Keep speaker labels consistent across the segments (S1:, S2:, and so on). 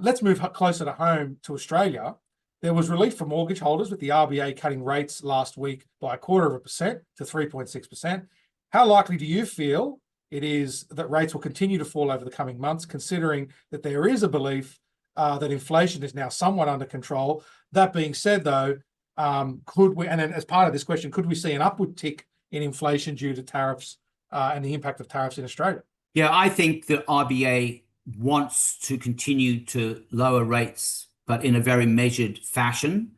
S1: let's move closer to home to Australia. There was relief for mortgage holders with the RBA cutting rates last week by 0.25% to 3.6%. How likely do you feel it is that rates will continue to fall over the coming months, considering that there is a belief that inflation is now somewhat under control? That being said, though, could we, and then as part of this question, could we see an upward tick in inflation due to tariffs and the impact of tariffs in Australia?
S2: Yeah, I think the RBA wants to continue to lower rates, but in a very measured fashion.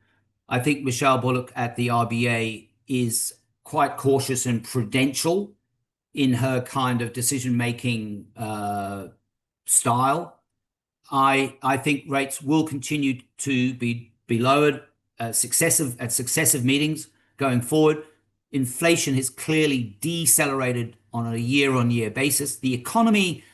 S2: I think Michelle Bullock at the RBA is quite cautious and prudential in her kind of decision-making style. I think rates will continue to be lowered at successive meetings going forward. Inflation has clearly decelerated on a year-on-year basis. The economy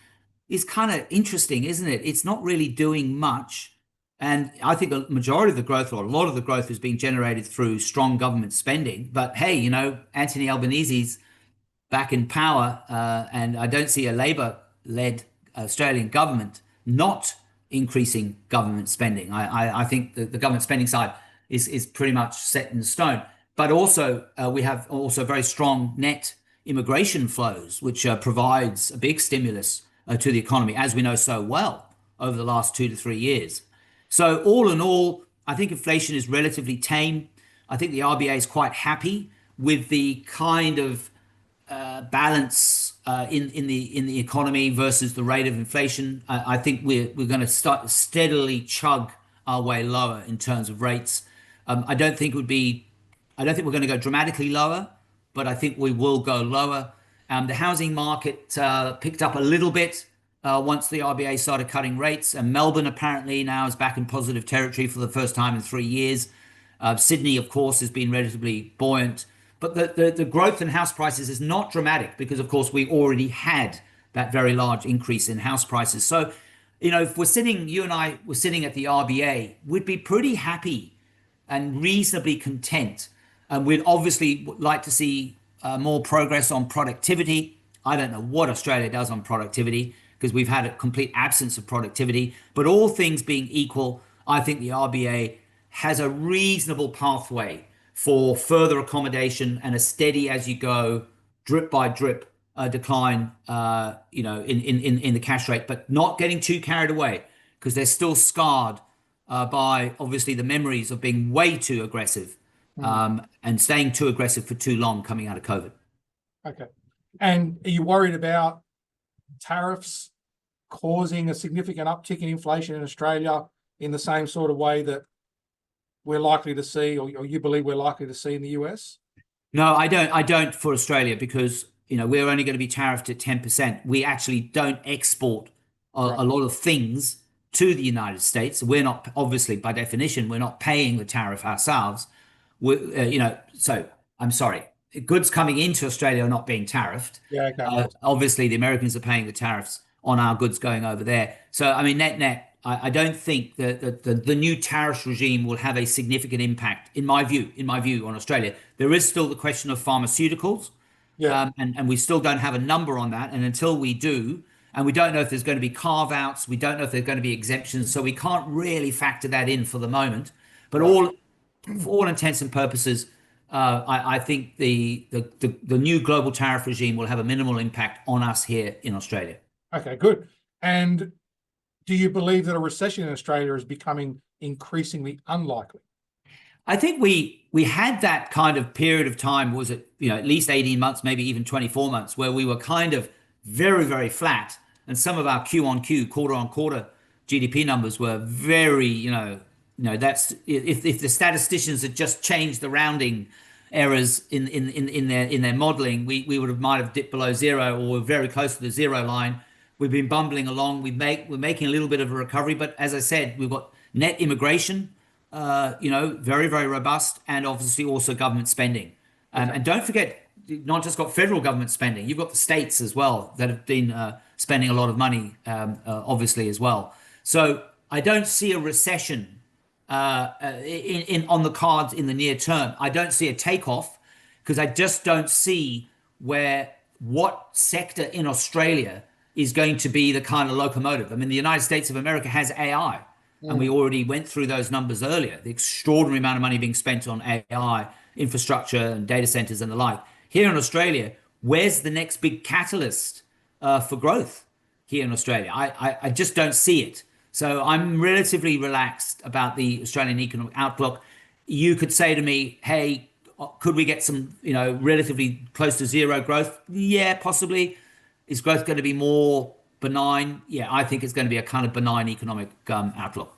S2: is kind of interesting, isn't it? It's not really doing much. And I think a majority of the growth, or a lot of the growth, is being generated through strong government spending. But hey, Anthony Albanese's back in power, and I don't see a Labour-led Australian government not increasing government spending. I think the government spending side is pretty much set in stone. But also, we have also very strong net immigration flows, which provides a big stimulus to the economy, as we know so well over the last 2 to 3 years. So all in all, I think inflation is relatively tame. I think the RBA is quite happy with the kind of balance in the economy versus the rate of inflation. I think we're going to start steadily chug our way lower in terms of rates. I don't think we're going to go dramatically lower, but I think we will go lower. The housing market picked up a little bit once the RBA started cutting rates, and Melbourne apparently now is back in positive territory for the first time in 3 years. Sydney, of course, has been relatively buoyant. But the growth in house prices is not dramatic because, of course, we already had that very large increase in house prices. So, if you and I were sitting at the RBA, we'd be pretty happy and reasonably content. And we'd obviously like to see more progress on productivity. I don't know what Australia does on productivity because we've had a complete absence of productivity. But all things being equal, I think the RBA has a reasonable pathway for further accommodation and a steady as you go, drip by drip decline, in the cash rate, but not getting too carried away because they're still scarred by obviously the memories of being way too aggressive and staying too aggressive for too long coming out of COVID.
S1: Okay. And are you worried about tariffs causing a significant uptick in inflation in Australia in the same sort of way that we're likely to see, or you believe we're likely to see in the US?
S2: No, I don't for Australia because, we're only going to be tariffed at 10%. We actually don't export a lot of things to the United States. We're not, obviously, by definition, we're not paying the tariff ourselves. So I'm sorry, goods coming into Australia are not being tariffed.
S1: Yeah, okay.
S2: Obviously, the Americans are paying the tariffs on our goods going over there. So, I mean, net, I don't think that the new tariff regime will have a significant impact, in my view, on Australia. There is still the question of pharmaceuticals, and we still don't have a number on that. And until we do, and we don't know if there's going to be carve-outs, we don't know if there's going to be exemptions, so we can't really factor that in for the moment. But for all intents and purposes, I think the new global tariff regime will have a minimal impact on us here in Australia.
S1: Okay, good. And do you believe that a recession in Australia is becoming increasingly unlikely?
S2: I think we had that kind of period of time, was it, at least 18 months, maybe even 24 months, where we were kind of very, very flat. And some of our Q on Q, quarter on quarter GDP numbers were very, that's if the statisticians had just changed the rounding errors in their modeling, we might have dipped below zero or were very close to the zero line. We've been bumbling along. We're making a little bit of a recovery, but as I said, we've got net immigration, very, very robust, and obviously also government spending. And don't forget, not just got federal government spending, you've got the states as well that have been spending a lot of money, obviously as well. So I don't see a recession on the cards in the near term. I don't see a takeoff because I just don't see what sector in Australia is going to be the kind of locomotive. I mean, the United States of America has AI. And we
S1: Mm.
S2: already went through those numbers earlier, the extraordinary amount of money being spent on AI, infrastructure, and data centers and the like. Here in Australia, where's the next big catalyst for growth here in Australia? I just don't see it. So I'm relatively relaxed about the Australian economic outlook. You could say to me, hey, could we get some, relatively close to zero growth? Yeah, possibly. Is growth going to be more benign? Yeah, I think it's going to be a kind of benign economic outlook.